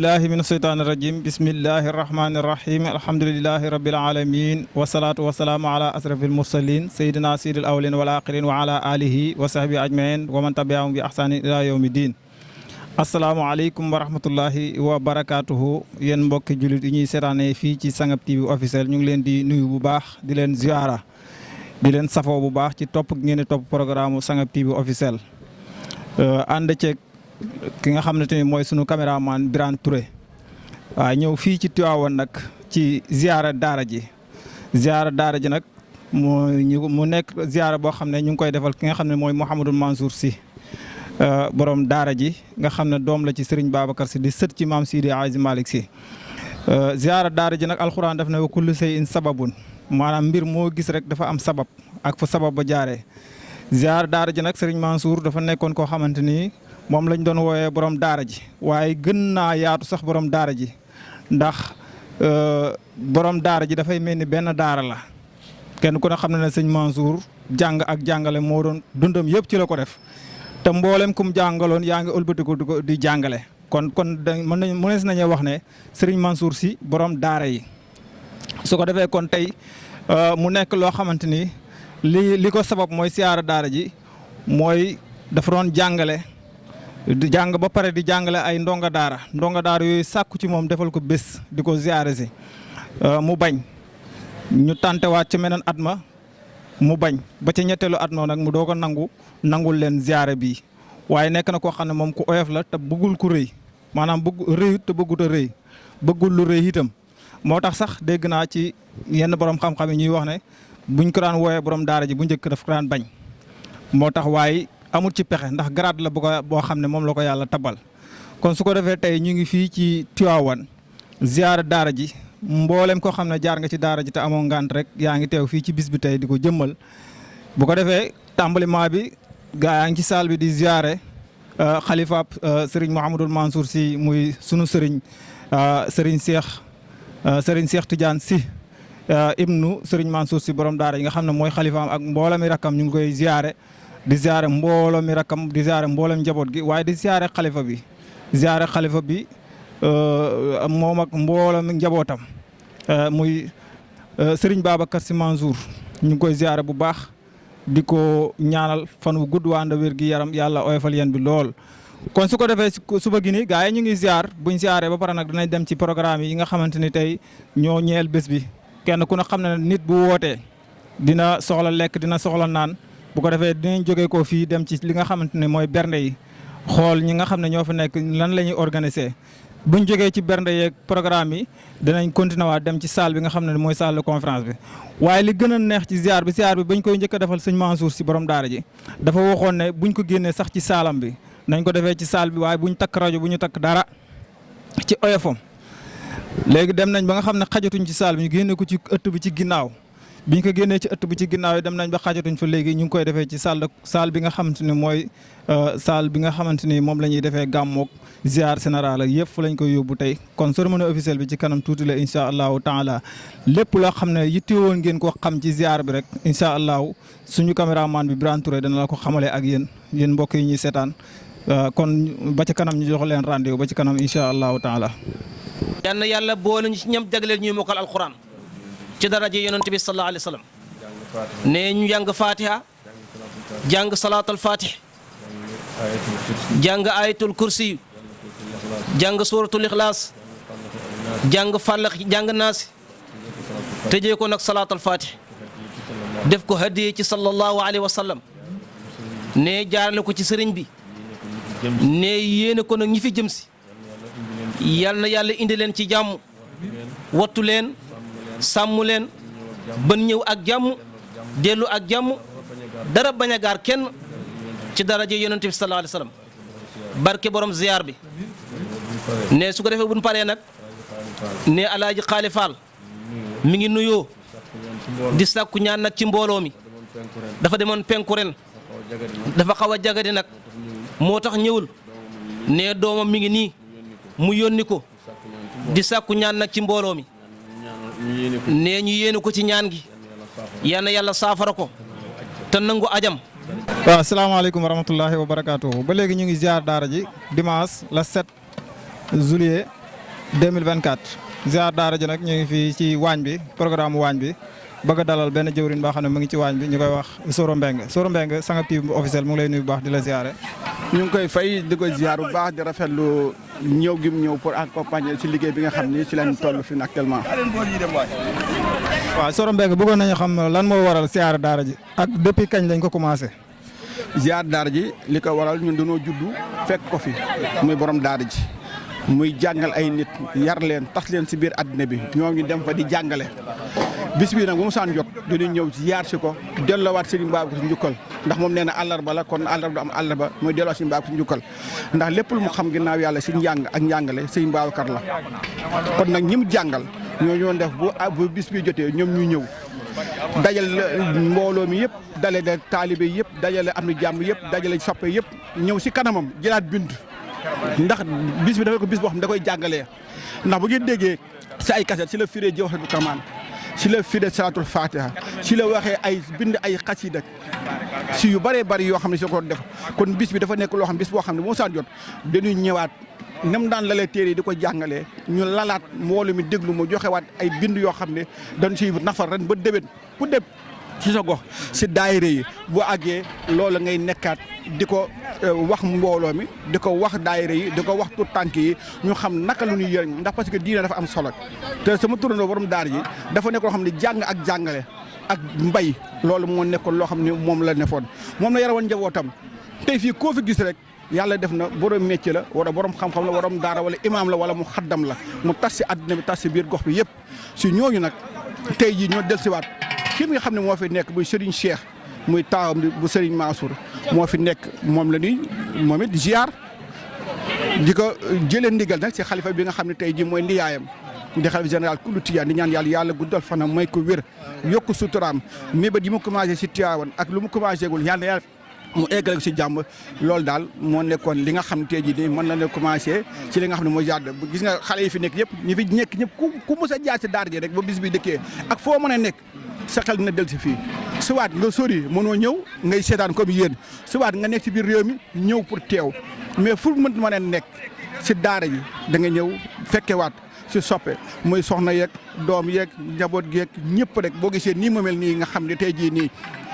billahi min asheytaani irajim bismillahi irrahmani irrahim alhamdulilahi rabbil alamin wasalaatu wasalaamu ala asrafil mursalin sayidina sidil awlin wal axirin wa ala alihi wa sahbi ajmain wa man tabiahum bi ahsanin ila yawmi din asalaamaaleykum wa rahmatullahi wa barakatuhu yéen mbokki jullit yi ñuy seetaane fii ci Sangap TV officiel ñu ngi leen di nuyu bu baax di leen ziara di leen safoo bu baax ci topp gi ngeen di topp programme Sangap TV officiel ànd ceeg ki nga xam ne te mooy sunu caméraman Birane Touré waaw ñëw fii ci Tivaouane nag ci ziara daara ji nag mu nekk ziara boo xam ne ñu ngi koy defal ki nga xam ne mooy Mouhamadou Mansour Sy borom daara ji nga xam ne doom la ci Serigne Babacar Sy di sët ci maam Sidi Aziz Malick Sy ziara daara ji nag alxuraan daf ne wa kullu shay'in sababun maanaam mbir moo gis rek dafa am sabab ak fa sabab ba jaaree ziara daara ji nag Serigne Mansour dafa nekkoon koo xamante ni moom lañ doon wooyee borom daara ji waaye gën naa yaatu sax borom daara ji ndax borom daara ji dafay mel ni benn daara la kenn ku ne xam ne sëñ Mansour jàng ak jàngale moo doon dundam yëpp ci la ko def te mboolem kum jàngaloon yaa ngi ëlbatiku di jàngale kon mënees nañu wax ne Serigne Mansour Sy borom daara yi su ko defee kon tey mu nekk loo xamante ni li ko sabab mooy siyaara daara ji mooy dafa doon jàngale di jàng ba pare di jàngale ay ndonga daara yooyu sàkku ci moom defal ko bés di ko ziare si mu bañ ñu tàntewaat ci meneen at ma mu bañ ba ca ñetteelu at ma nag mu doog a nangul leen ziare bii waaye nekk na koo xam ne moom ku oyof la te bëggul ku rëy maanaam rëyut te bëggut a rëy bëggul lu rëy itam moo tax sax dégg naa ci yenn borom xam-xam yi ñuy wax ne buñ ko daan wooyee borom daara ji bu njëkk daf ko daan bañ moo tax waaye amul ci pexe ndax grade la boo xam ne moom la ko yàlla tabal kon su ko defee tey ñu ngi fii ci Tivaouane ziara daara ji mboolem koo xam ne jaar nga ci daara ji te amoo ngant rek yaa ngi teew fii ci bis bi tey di ko jëmmal bu ko defee tàmbaliment bi gaa yaa ngi ci salle bi di ziare xalifaab Serigne Mouhamadou Mansour Sy muy sunu Serigne Serigne Cheikh Tidiane Sy ibnu Serigne Mansour Sy borom daara yi nga xam ne mooy xalifaam ak mboolem mi rakkam ñu ngi koy ziare. di ziare mbooloo mi rakkam di ziare mboolem njaboot gi waaye di ziare xalifa bi moom ak mbooloo mi njabootam muy Serigne Babacar Sy Mansour ñu ngi koy ziare bu baax di ko ñaanal fan wu gudd waanda wér gi yaram yàlla oyofal yéen bi lool. kon su ko defee suba gi nii gars yi ñu ngi ziar buñ ziaree ba pare nag dinañ dem ci programme yi nga xamante ni tey ñoo ñeel bés bi kenn ku ne xam ne nit bu wootee dina soxla lekk dina soxla naan. bu ko defee dinañ jógee ko fii dem ci li nga xamante ne mooy bernde yi xool ñi nga xam ne ñoo fa nekk lan la ñuy organiser buñ jógee ci bernde yeeg programme yi dinañ continuer waat dem ci salle bi nga xam ne mooy salle de conférence bi. waaye li gën a neex ci ziar bi bañ koy njëkk a defal sëñ Mansour Sy borom daara ji dafa waxoon ne buñ ko génnee sax ci saalam bi nañ ko defee ci salle bi waaye buñ takk rajo bu ñu takk dara ci oyofam. léegi dem nañ ba nga xam ne xajatuñ ci salle bi ñu génne ko ci ëtt bi ci ginnaaw. biñ ko génnee ci ëtt bi ci ginnaaw yi dem nañ ba xaajatuñ fa léegi ñu ngi koy defee ci salle bi nga xamante ni mooy salle bi nga xamante ni moom la ñuy defee gàmmoog ziar général ak yëpp fu lañ koy yóbbu tey kon cérémonie officielle bi ci kanam tuuti la incha allahu taala lépp loo xam ne yittewoon ngeen ko xam ci ziar bi rek incha allahu suñu caméraman bi Birane Touré dana la ko xamale ak yéen mbokk yi ñuy seetaan kon ba ci kanam ñu jox leen rendez-vous ba ci kanam incha allahu taala. yal na yàlla boole ñu ci ñam jagleel ñuy mokkal alquran ci daraje yonent bi sallallahu alayhi wa sallam ne ñu jàng fatiha jàng salaatul fatih jàng ayatul kursi jàng suratul ixlaas jàng fàllax jàng naasi tëjee ko nag salaatul fatih def ko hadiye ci sallallahu alayhi wa sallam ne jaarale ko ci sëriñ bi ne yéene ko nag ñi fi jëm si yal na yàlla indi leen ci jàmm wattu leen sàmm leen ban ñëw ak jàmm dellu ak jàmm dara bañ a gaar kenn ci daraje yonent bi sallallahu alayhi wasallam barke borom ziar bi ne su ko defee buñ paree nag ne alaaji Xaali Faal mi ngi nuyoo di sàkku ñaan nag ci mbooloo mi dafa demoon penku ren dafa xaw a jagadi nag moo tax ñëwul ne doomam mi ngi nii mu yónni ko di sàkku ñaan nag ci mbooloo mi nee ñu yéene ko ci ñaan gi yal na yàlla saafara ko te nangu ajam. waaw asalaamaaleykum wa rahmatullahi wa barakaatuhu ba léegi ñu ngi ziar daara ji dimanche le 7 juillet 2024 ziar daara ji nag ñu ngi fii ci waañ bi programme waañ bi bëgg a dalal benn jëwriñ boo xam ne mu ngi ci waañ bi ñu koy wax Soro Mbengue Soro Mbengue Sanga TV officiel mu ngi lay nuyu bu baax di la ziare. ñu ngi koy fay di ko ziar bu baax di rafetlu ñëw gi mu ñëw pour accompagner ci liggéey bi nga xam ni ci lañ toll fi actuellement. waaw Soro Mbengue bëggoon nañu xam lan moo waral ziar daara ji ak depuis kañ lañ ko commencé. ziar daara ji li ko waral ñun dañoo juddu fekk ko fi muy borom daara ji muy jàngal ay nit yar leen tax leen ci biir àddina bi ñoom ñu dem fa di jàngale. bis bii nag bu mu saan jot dañuy ñëw ziar si ko delloowaat Serigne Babacar Sy njukkal ndax moom nee na àllarba la kon àllarba du am àllarba muy delloowaat Serigne Babacar Sy njukkal ndax lépp lu mu xam ginnaaw yàlla si njàng ak njàngale Serigne Babacar la kon nag ñi mu jàngal ñoo ñoon def bu bis bi jotee ñoom ñu ñëw dajale mbooloo mi yëpp dajale taalibe yëpp dajale am na jàmm yëpp dajale soppe yëpp ñëw si kanamam jëlaat bind ndax bis bi dafa ko bis boo xam ne da koy jàngalee ndax bu ngeen déggee si ay kaset si la firee Jawharatul Kamal si la firee Salaatul Fatiha si la waxee ay bind ay xasida si yu bëree bëri yoo xam ne si ko def kon bis bi dafa nekk loo xam bis boo xam ne moo saan jot dañuy ñëwaat nem daan lalee téere yi di ko jàngalee ñu lalaat mbooloo mi déglu mu joxewaat ay bind yoo xam ne dañ siy nafar ren ba déwén ku dem ci sa gox si daayira yi bu àggee loolu ngay nekkaat di ko wax mbooloo mi di ko wax daayira yi di ko wax tur tànk yi ñu xam naka lu ñuy yëriñ ndax parce que diine dafa am solo te sama turandoo borom daar ji dafa nekk loo xam ne jàng ak jàngale ak mbay loolu moo nekkoon loo xam ne moom la nefoon moom la yara woon njabootam tey fii koo fi gis rek yàlla def na borom métier la wala borom xam-xam la borom daara wala imaam la wala mu xaddam la mu tas si àddina bi tas si biir gox bi yëpp si ñooñu nag tey jii ñoo dellusiwaat ki nga xam ne moo fi nekk muy Serigne Cheikh muy taawam bu Serigne Mansour moo fi nekk moom la ñuy moom it ziar di ko jëlee ndigal nag si xalifa bi nga xam ne tey jii mooy ndiyaayam di xalifa général kullu Tijaan di ñaan yàlla guddal fanam may ko wér yokk suturaam mais ba di mu commencé si Tiwaawan ak lu mu commencé gul yàlla mu eggale si jàmm loolu daal moo nekkoon li nga xam ne tey jii nii mën na ne commencé ci li nga xam ne mooy jàdd gis nga xale yi fi nekk yëpp ñi fi nekk ñëpp ku mos a jaar si daara ji rek ba bis bi dëkkee ak foo mën a nekk sa xel dina del si fii suwaat nga sori mënoo ñëw ngay seetaan comme yéen suwaat nga nekk si biir réew mi ñëw pour teew mais fu mën a nekk si daara ji da nga ñëw fekkewaat si soppe muy soxna yeeg doom yeeg njaboot geeg ñëpp rek boo gisee nii mu mel nii nga xam ne tey jii nii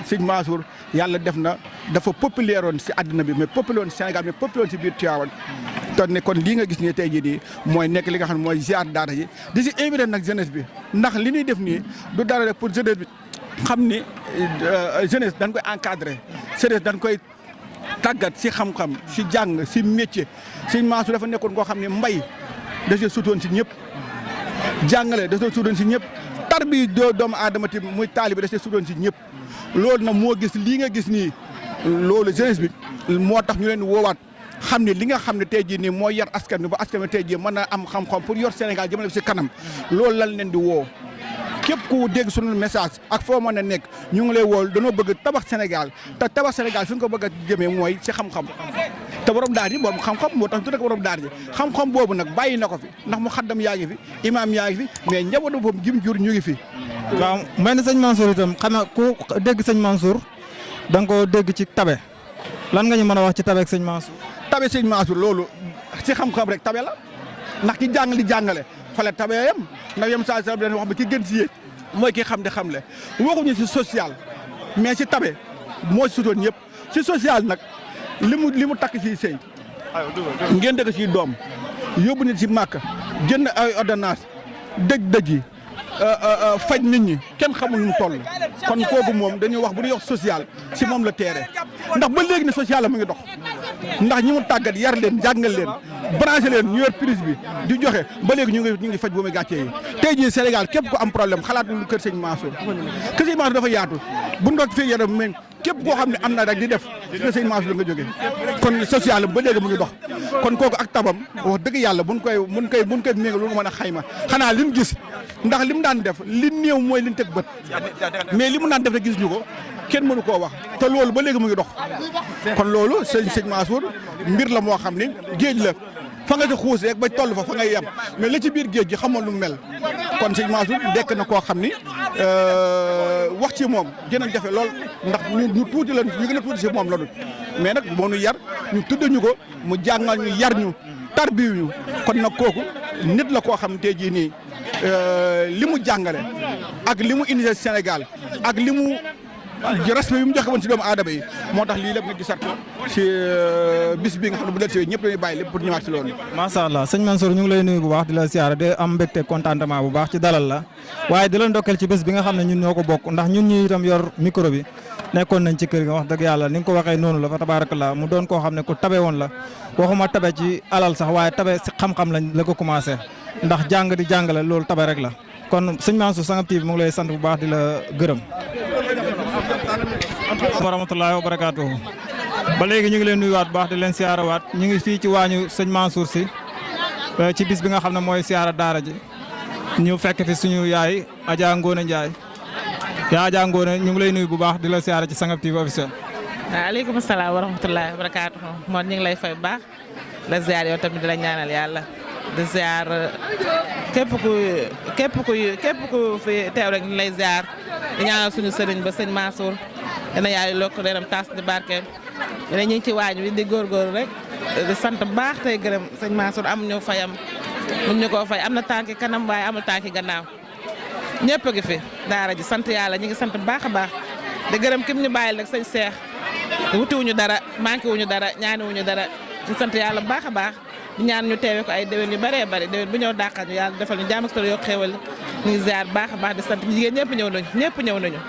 sëñ Mansour yàlla def na dafa populaire woon si àddina bi mais populaire woon Sénégal mais populaire woon si biir Tivaouane te ne kon lii nga gis ne tey jii nii mooy nekk li nga xam ne mooy ziar daara ji di si invité nag jeunesse bi ndax li ñuy def nii du dara rek pour jeunesse bi xam ni jeunesse dañ koy encadré jeunesse dañ koy tàggat si xam-xam si jàng si métier sëñ Mansour dafa nekkoon koo xam ne mbay da see sutoon si ñëpp jàngale da see sutoon si ñëpp tarbi doomu aadama ti muy taalibi da see sutoon si ñëpp loolu nag moo gis lii nga gis nii loolu jeunesse bi moo tax ñu leen woowaat xam ne li nga xam ne tey jii nii mooy yar askan bi ba askan bi tey jii mën na am xam-xam pour yor Sénégal jëmale ko si kanam loolu lan leen di woo képp ku dégg sunu message ak foo mën a nekk ñu ngi lay woo dañoo bëgg tabax Sénégal te tabax Sénégal fi nga ko bëgg a jëmee mooy si xam-xam te borom daar yi borom xam-xam moo tax ñu tuddee ko borom daar yi xam-xam boobu nag bàyyi na ko fi ndax mu xaddam yaa ngi fi imaam yaa ngi fi mais njabootu boobu jim jur ñu ngi fi. waaw may na sëñ Mansour itam xanaa ku dégg sëñ Mansour da nga koo dégg ci tabe lan nga ñu mën a wax ci tabe ak sëñ Mansour. tabe sëñ Mansour loolu ci xam-xam rek tabe la ndax ki jàng li jàngale fale tabe yam ndax yem saa sa leen wax ba ki gën si yéeg mooy ki xam di xamle waxuñu si social mais si tabe moo si sutoon ñëpp si social nag li mu takk si sëy ngeen dëkk si doom yóbbu nit si màkk jënd ay ordonnance dëj yi faj nit ñi kenn xamul nu toll kon kooku moom dañuy wax bu ñu wax social si moom la teere ndax ba léegi ne social la mu ngi dox ndax ñi mu tàggat yar leen jàngal leen branché leen ñu yor prise bi di joxe ba léegi ñu ngi faj bu muy gàccee yi tey jii Sénégal képp ko am problème xalaat lu kër sëñ Mansour kër sëñ Mansour dafa yaatu bu ndoog fii yaram mais képp koo xam ne am na rek di def kër sëñ Mansour la nga jógee kon social ba léegi mu ngi dox kon kooku ak tabam wax dëgg yàlla buñ koy ménga lu mën a xayma xanaa liñ gis ndax li mu daan def li néew mooy liñ teg bët mais li mu daan def rek gis ñu ko kenn mënu koo wax te loolu ba léegi mu ngi dox kon loolu sëñ Mansour mbir la moo xam ne géej la fa nga ci xuus rek ba toll fa ngay yem mais la ci biir géej gi xamoon lu mel kon sëñ Mansour dekk na koo xam ni wax ci moom gën a jafe lool ndax ñu tuuti la ñu gën a tuuti si moom la dul mais nag moo ñu yar ñu tudd ñu ko mu jàngal ñu yar ñu tarbiyu ñu kon nag kooku nit la koo xam tey jii nii li mu jàngale ak li mu indi Sénégal ak li mu respect bi mu joxe woon si doomu aadama yi moo tax lii lépp nga gisat ko si bis bi nga xam ne bu del siwee ñëpp dañuy bàyyi lépp pour ñëwaat si loolu. macha allah sëñ Mansour ñu ngi lay nuyu bu baax di la siyaare de am mbégte contentement bu baax ci dalal la waaye di la ndokkeel ci bés bi nga xam ne ñun ñoo ko bokk ndax ñun ñi itam yor micro bi nekkoon nañ ci kër gi wax dëgg yàlla ni nga ko waxee noonu la fa tabarakallah mu doon koo xam ne ku tabe woon la waxuma tabe ci alal sax waaye tabe si xam-xam lañ la ko commencé ndax jàng di jàngale loolu tabe rek la kon sëñ Mansour Sangam TV mu ngi lay sant bu baax di la gërëm. wa rahmatullahi wa barakaatuhu ba léegi ñu ngi leen nuyuwaat bu baax di leen siyaarawaat ñu ngi fii ci waañu sëñ Mansour si ci bis bi nga xam ne mooy siyaara daara ji ñu fekk fi suñu yaay Adja Ngone Ndiaye yaa Adja Ngone ñu ngi lay nuyu bu baax di la siyaara ci Sangam TV officiel. waaleykum salaam wa rahmatullahi wa barakaatuhu moom ñu ngi lay fay bu baax la ziar yow tamit di la ñaanal yàlla di ziar képp ku fi teew rek ñu lay ziar di ñaanal suñu sëriñ ba sëñ Mansour dina yàlla lokk leeram taas di barkeem ñu ngi ci waañ wi di góorgóorlu rek di sant bu baax tey gërëm sëñ Mansour amuñu fayam mun ñu koo fay am na tànki kanam waaye amul tànki gannaaw ñëpp a ngi fi daara ji sant yàlla ñu ngi sant bu baax a baax di gërëm kim ñu bàyyil nag sëñ Cheikh wutiwuñu dara manqué wuñu dara ñaaniwuñu dara ñu sant yàlla bu baax a baax di ñaan ñu teewe ko ay déwén yu bëree bëri déwén bu ñëw dàqal ñu yàlla defal ñu jàmm ak yokk xéewal ñu ngi ziar baax a baax di sant jigéen ñëpp ñëw nañu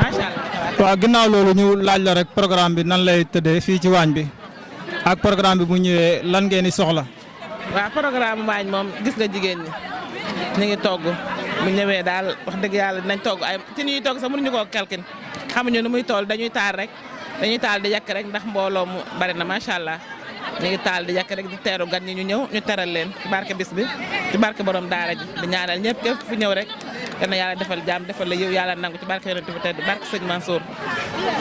macha allah. waaw ginnaaw loolu ñu laaj la rek programme bi nan lay tëddee fii ci waañ bi ak programme bi bu ñëwee lan ngeen di soxla. waaw programme waañ moom gis nga jigéen ñi ñu ngi togg bu ñëwee daal wax dëgg yàlla dinañ togg ay ci ñuy togg sax mënuñu koo kelkin xamuñu nu muy toll dañuy taal di yàq rek ndax mbooloo mu bari na macha allah ñu ngi taal di yàq rek di teeru gan ñi ñu ñëw ñu teral leen ci barke bis bi ci barke borom daara ji di ñaanal ñëpp képp fu ñëw rek yal na yàlla defal jàmm defal la yow yàlla nangu ci barke yonent bi tedd barke sëñ Mansour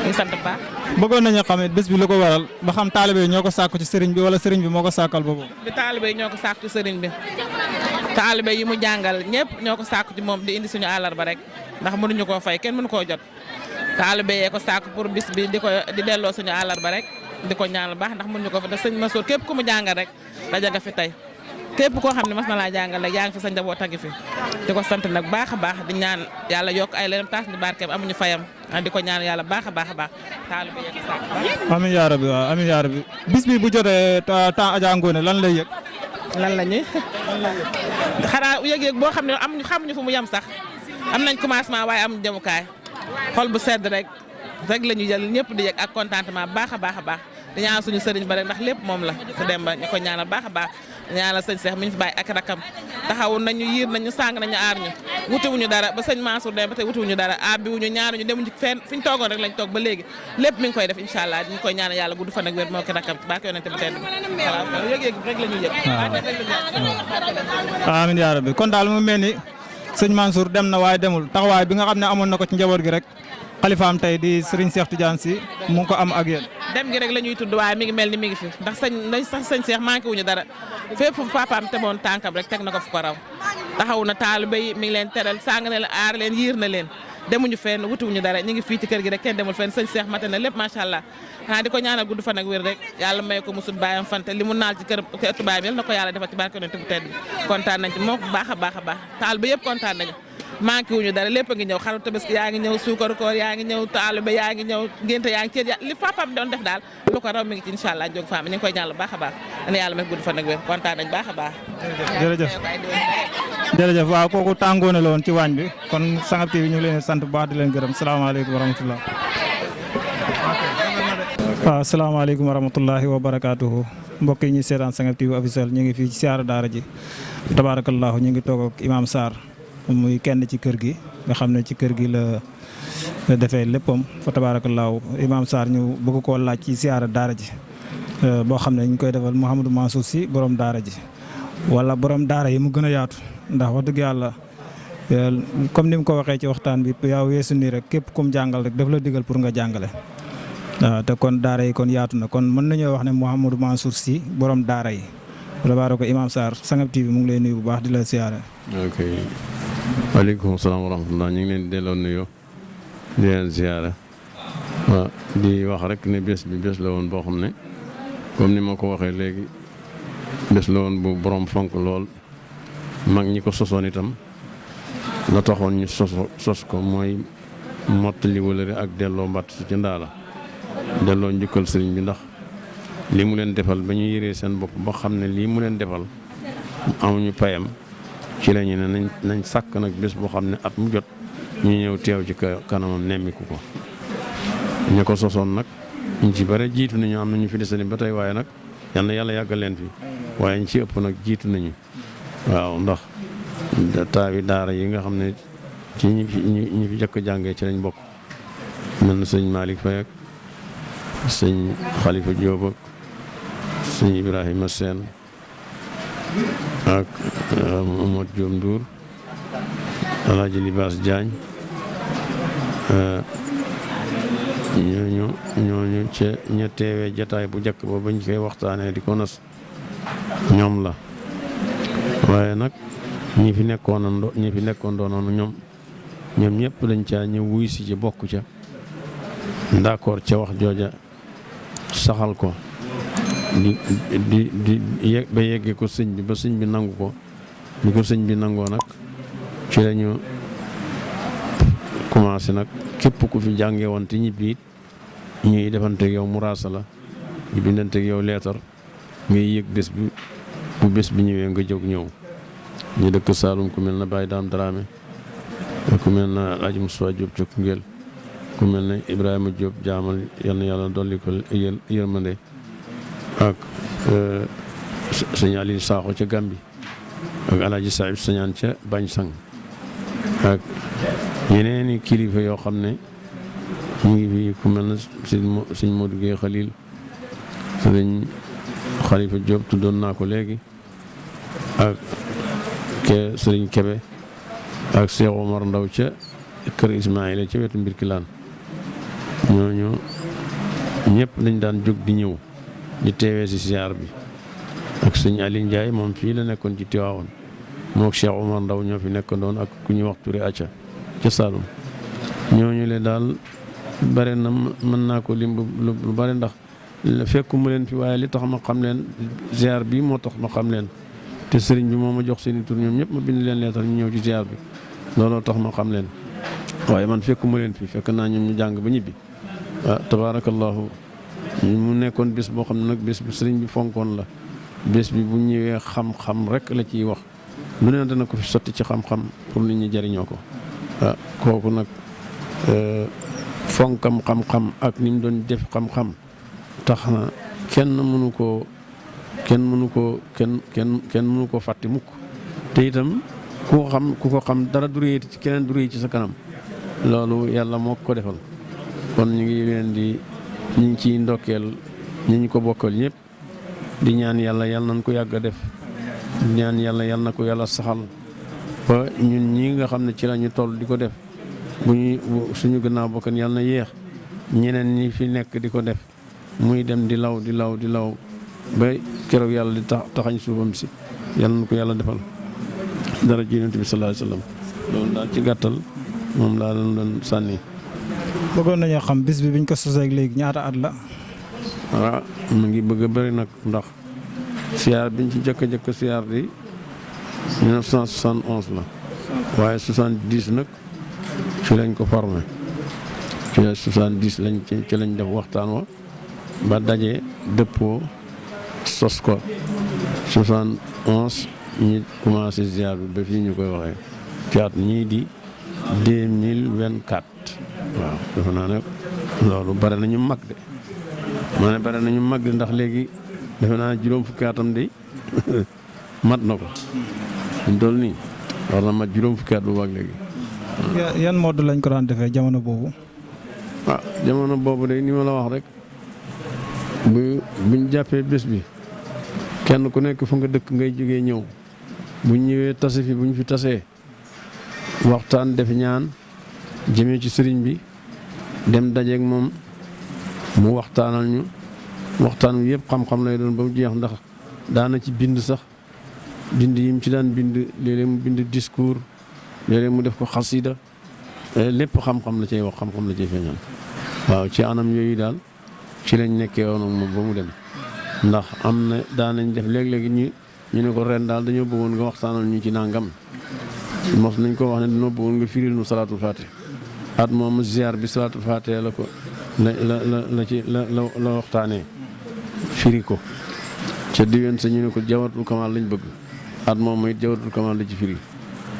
ñu ngi sant baax. bëggoon nañu xam ne bés bi lu ko waral ba xam taalibe yi ñoo ko sàkku ci sëriñ bi wala sëriñ bi moo ko sàkkal boobu. bi taalibe yi ñoo ko sàkku ci sëriñ bi taalibe yi mu jàngal ñëpp ñoo ko sàkku ci moom di indi suñu àllarba rek ndax mënuñu koo fay kenn mënu koo jot taalibe yee ko sàkku pour bis bi di delloo suñu àllarba rek di ko ñaanal baax ndax mënuñu ko fa te sëñ Mansour képp ku mu jàngal rek daja nga fi tey képp koo xam ne mas na laa jàngal rek yaa ngi fi sa njaboot a ngi fi di ko sant nag baax a baax di ñaan yàlla yokk ay leneen taas di barkeem amuñu fayam di ko ñaan yàlla baax a baax taalibe yee ko sàkku. amiin yaa rabbi waaw amiin yaa rabbi bis bi bu jotee temps Adja Ngone lan lay yëg. lan la ñuy xanaa yëg-yëg boo xam ne xamuñu fu mu yem sax am nañ commencement waaye amuñu jëmukaay xol bu sedd rek la ñu jël ñëpp di yëg ak contentement baax a baax di ñaanal suñu sëriñ ba rek ndax lépp moom la su dem ba ñu ko ñaanal baax a baax ñaanal sëñ Cheikh mi ñu fi bàyyi ak rakam taxawul nañu yiir nañu sàng nañu aar ñu wutiwuñu dara ba sëñ Mansour dem ba tey wutiwuñu dara abbiwuñu ñaanuñu demuñu fenn fi ñu toogoon rek lañ toog ba léegi lépp mi ngi koy def incha allah ñu koy ñaanal yàlla gudd fan ak wér moo ki rakam barke yonente bu tedd bi voilà yëg-yëg rek la ñuy yëg amiin yaa rabbi kon daal mu mel ni sëñ Mansour dem na waaye demul taxawaay bi nga xam ne amoon na ko ci njaboot gi rek xalifaam tey di Serigne Cheikh Tidiane Sy mu ngi ko am ak yéen. dem gi rek la ñuy tudd waaye mi ngi mel ni mi ngi fi ndax sëñ Cheikh manqué wuñu dara fépp fu papaam tegoon tànkam rek teg na ko fu ko raw taxawu na taalibe yi mi ngi leen teral sàng na leen aar leen yiir na leen demuñu fenn wutiwuñu dara ñu ngi fii ci kër gi rek kenn demul fenn sëñ Cheikh mate na lépp macha allah xanaa di ko ñaanal gudd fan ak wér rek yàlla may ko musul baayam fante li mu naal ci kër ëttu baayam yal na ko yàlla defal ci barke yonent bu tedd bi kontaan nañ ci moo ko baax a baax taalibe yëpp kontaan nañu manqué wuñu dara lépp a ngi ñëw xaru tabaski yaa ngi ñëw suukaru koor yaa ngi ñëw taalibe yaa ngi ñëw ngénte yaa ngi ceet li papaam doon def daal lu ko raw mi ngi ci incha allah jóg faam ñu ngi koy ñaanal baax a baax dana yàlla may gudd fan ak wér kontaan nañ baax a baax jërëjëf waaw kooku tàngoone la woon ci waañ bi kon Sangam TV ñu ngi leen sant bu baax di leen gërëm salaamaaleykum wa rahmatullah waaw salaamaaleykum wa rahmatullahi wa barakaatuhu mbokk yi ñuy seetaan Sangam TV officiel ñu ngi fii ci siyaara daara ji tabarakallahu ñu ngi toog ak Imam Sarr muy kenn ci kër gi nga xam ne ci kër gi la defee léppam fa tabaarakallaahu Imam Sarr ñu bëgg koo laaj ci siyaara daara ji boo xam ne ñu koy defal Mouhamadou Mansour Sy borom daara ji wala borom daara yi mu gën a yaatu ndax wax dëgg yàlla comme ni mu ko waxee ci waxtaan bi yaa weesu nii rek képp kum jàngal rek daf la digal pour nga jàngale waaw te kon daara yi kon yaatu na kon mën nañoo wax ne Mouhamadou Mansour Sy borom daara yi tabaaraka Imam Sarr Sangam TV mu ngi lay nuyu bu baax di la siyaare. ok waaleykum salaam wa rahmatulah ñu ngi leen di delloo nuyoo di leen siyaare waaw di wax rek ne bés bi bés la woon boo xam ne comme ni ma ko waxee léegi bés la woon bu borom fonk lool mag ñi ko sosoon itam la taxoon ñu sos ko mooy mottali wëlëre ak delloo mbatt su ci ndaa la delloo njukkal sëriñ bi ndax li mu leen defal ba ñu yëree seen bopp ba xam ne lii mu leen defal amuñu payam ci la ñu ne nañ sàkk nag bés boo xam ne at mu jot ñu ñëw teew ci kanamam nemmiku ko ña ko sosoon nag ñu ci bare jiitu nañu am na ñu fi desani ba tey waaye nag yal na yàlla yàggal leen fi waaye ñu ci ëpp nag jiitu nañu waaw ndax taawi daara yi nga xam ne ci ñi fi jëkk jàngee ci lañ bokk mel na sëñ Malick Faye ak sëñ Khalifa Diop ak sëñ Ibrahima Sène ak Amadou Diop Ndour Alaaji Libaas Diagne ñooñu ca ña teewee jataay bu njëkk ba bañ koy waxtaanee di ko nas ñoom la waaye nag ñi fi nekkoon doonoon ñoom ñëpp dañ caa ñëw wuy si ci bokk ca d'accord ca wax jooja saxal ko di ba yeggee ko sëñ bi ba sëñ bi nangu ko ni ko sëñ bi nangoo nag ci lañu commencé nag képp ku fi jàngee woon te ñibbi it ñuy defanteeg yow muraasala ñu bindanteeg yow leetar ngay yëg bés bi bu bés bi ñëwee nga jóg ñëw ñu dëkk Saalum ku mel na Baye Daam Dramé ku mel na Alaaji Moussa Diop ca Koungheul ku mel na Ibrahima Diop jaamal yal na yàlla dolli ko yërmande ak sëñ Aliou Sakho ca Gambi ak Alaaji Saïd Sañaan ca Bañ Sang ak yeneeni kilifa yoo xam ne ñu ngi fi ku mel na sëñ Modou Gueye Khalil sëñ Khalifa Diop tuddoon naa ko léegi ak sëriñ Kebe ak Cheikh Omar Ndaw ca kër Ismaïla ca wetu Mbirkilaan ñooñu ñëpp dañ daan jóg di ñëw di teewee si siyaar bi ak sëñ Aliou Ndiaye moom fii la nekkoon ci Tiwaawoon moo ak Cheikh Omar Ndaw ñoo fi nekkandoon ak ku ñuy wax Touré Acca ca Saloum ñooñu le daal bare na mën naa ko lim lu bare ndax fekku mu leen fi waaye li tax ma xam leen ziar bi moo tax ma xam leen te sëriñ bi moo ma jox seen i tur ñoom ñëpp ma bind leen leetar ñu ñëw ci ziar bi looloo tax ma xam leen waaye man fekku mu leen fi fekk naa ñoom ñu jàng ba ñibbi tabaarakallahu mu nekkoon bés boo xam ne nag bés bu sëriñ bi fonkoon la bés bi bu ñëwee xam-xam rek la ciy wax lu ne dana ko fi sotti ci xam-xam pour nit ñi jëriñoo ko kooku nag fonkam xam-xam ak ni mu doon def xam-xam tax na kenn mënu ko fàtte mukk te itam ku ko xam dara du réy ci keneen du réy ci sa kanam loolu yàlla moo ko defal kon ñu ngi leen di ñu ngi ciy ndokkeel ñi ñu ko bokkal ñëpp di ñaan yàlla nañ ko yàgg a def ñaan yàlla na ko yàlla saxal ba ñun ñi nga xam ne ci la ñu toll di ko def suñu gannaaw bokkan yàlla na yéex ñeneen ñi fi nekk di ko def muy dem di law ba keroog yàlla di taxañ suufam si yàlla na ko yàlla defal dara ji Yonent bi sallallahu alayhi wasallam loolu daal ci gàttal moom laa leen doon sànni. bëggoon nañoo xam bis bi biñ ko sosee léegi ñaata at la. waaw mu ngi bëgg a bëri nag ndax siyaar biñ ci jëkk siyaar di 1971 la waaye 70 nag ci lañ ko formé ci 70 ci lañ def waxtaan wa ba dajee dëppoo sos ko 71 ñu commencé ziar bi ba fii ñu koy waxee ci at ñii di 2024 waaw dafa naa ne loolu bare nañu mag de ma ne bare nañu mag de ndax léegi defe naa juróom fukki atam de mat na ko ñu toll nii war na mat juróom fukki at bu mag léegi. yan mode lañ ko daan defee jamono boobu. jamono boobu de ni ma la wax rek buñ jàppee bés bi kenn ku nekk fu nga dëkk ngay jógee ñëw buñ ñëwee tase fi buñ fi tasee waxtaan def ñaan jëmee ci sëriñ bi dem dajeeg moom mu waxtaanal ñu waxtaan wi yëpp xam-xam lay doon ba mu jeex ndax daana ci bind sax bind yim ci daan bind léeg-léeg mu bind discours léeg-léeg mu def ko xasida lépp xam-xam la cay wax xam-xam la cay feeñal waaw ci anam yooyu daal ci lañ nekkee woon moom ba mu dem ndax am na daanañ def léeg-léegi ñu ñu ne ko ren daal dañoo bëggoon nga waxtaanal ñu ci nangam mos nañ ko wax ne dañoo bëggoon nga firil nu salaatul faatih at moom ziar bi salaatul faatih la ko la waxtaanee firi ko ca diggante sa ñu ne ko jawatul kamal lañ bëgg at moom it jawatul kamal la ci firi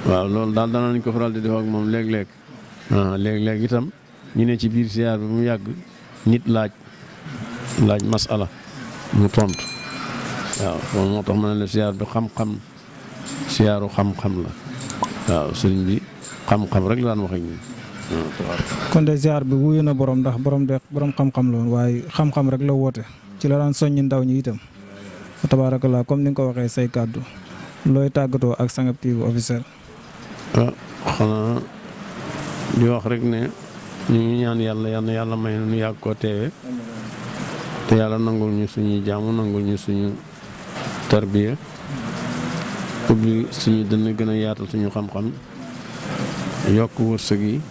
waaw loolu daal danañ ko faral di def ak moom léeg-léeg léeg-léeg itam ñu ne ci biir ziar bi mu yàgg nit laaj masala mu tontu waaw loolu moo tax ma ne la ziar bi xam-xam ziyaaru xam-xam la waaw sëriñ bi xam-xam rek la daan wax ak ñun. kon de ziar bi wuyu na borom ndax borom xam-xam la woon waaye xam-xam rek la woote ci la daan soññi ndaw ñi itam tabaarakallaa comme ni nga ko waxee say kàddu looy tàggatoo ak Sangap TV officiel. xanaa di wax rek ne ñu ngi ñaan yàlla may nu yàgg koo teewe te yàlla nangul ñu suñuy jaamu nangul ñu suñu tarbiya ubbi suñu dënn gën a yaatal suñu xam-xam yokk wërsëg yi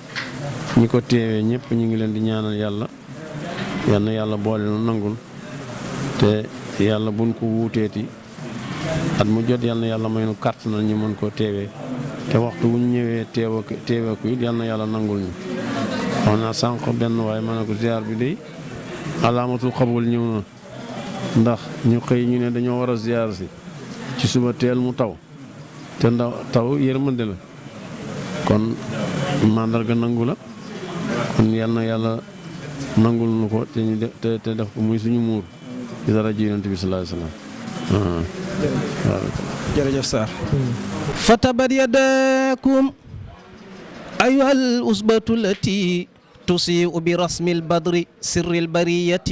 ñi ko teewee ñëpp ñu ngi leen di ñaanal yàlla boole nu nangul te yàlla buñ ko wuuteeti at mu jot yàlla may nu kàrt na ñu mën koo teewee te waxtu wu ñu ñëwee teewee ko it yàlla nangul ñu wax naa sànq benn waaye ma ne ko ziar bi day alaamatul xabul ñëw na ndax ñu xëy ñu ne dañoo war a ziar si ci suba teel mu taw te taw yërmande la kon màndarga nangu la kon yàlla nangul nu ko te ñu te def ko muy suñu muur ci dara ji Yonent bi sallallahu alayhi wasallam jërëjëf Sarr. fatabat yadakum أيها الأسبة التي تسيء برسم البدر سر البرية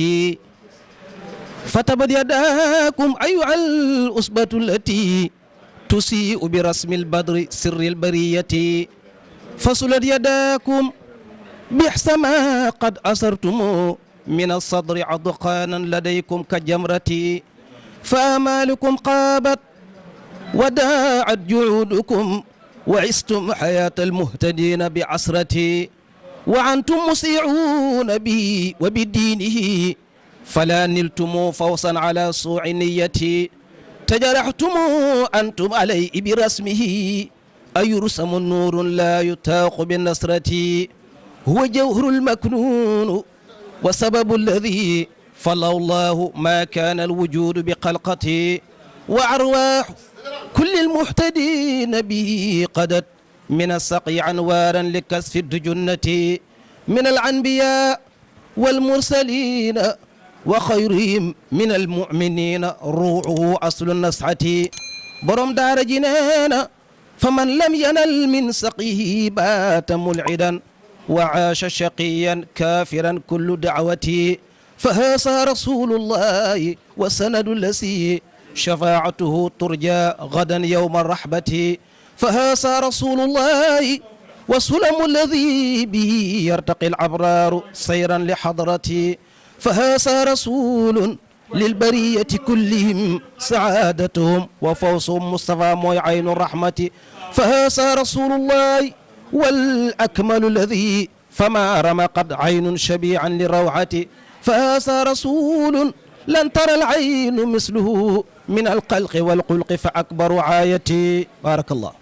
فتبت يداكم أيها الأسبة التي تسيء برسم البدر سر البرية فصلت يداكم بحس ما قد أسرتم من الصدر عضقانا لديكم كجمرة فآمالكم قابت وداعت جعودكم وعستم حياة المهتدين بعسرتي وعنتم مسيعون به وبدينه فلا نلتم فوصا على سوء نيتي تجرحتم أنتم عليه برسمه أيرسم النور لا يتاق بالنصرة هو جوهر المكنون وسبب الذي فلو الله ما كان الوجود بقلقتي وأرواح كل المهتدين به قدت من السقي عنوارا لكسف الدجنة من الأنبياء والمرسلين وخيرهم من المؤمنين روعه أصل النصحة برم دار جنان فمن لم ينل من سقيه بات ملعدا وعاش شقيا كافرا كل دعوتي فهذا رسول الله وسند الذي شفاعته ترجى غدا يوم الرحبة فهذا رسول الله وسلم الذي به يرتقي الأبرار سيرا لحضرتي فهذا رسول للبرية كلهم سعادتهم وفوزهم مصطفى موي عين الرحمة فهذا رسول الله والأكمل الذي فما رمقت عين شبيعا لروعتي فهذا رسول لن ترى العين مثله من القلق والقلق فأكبر عايتي بارك الله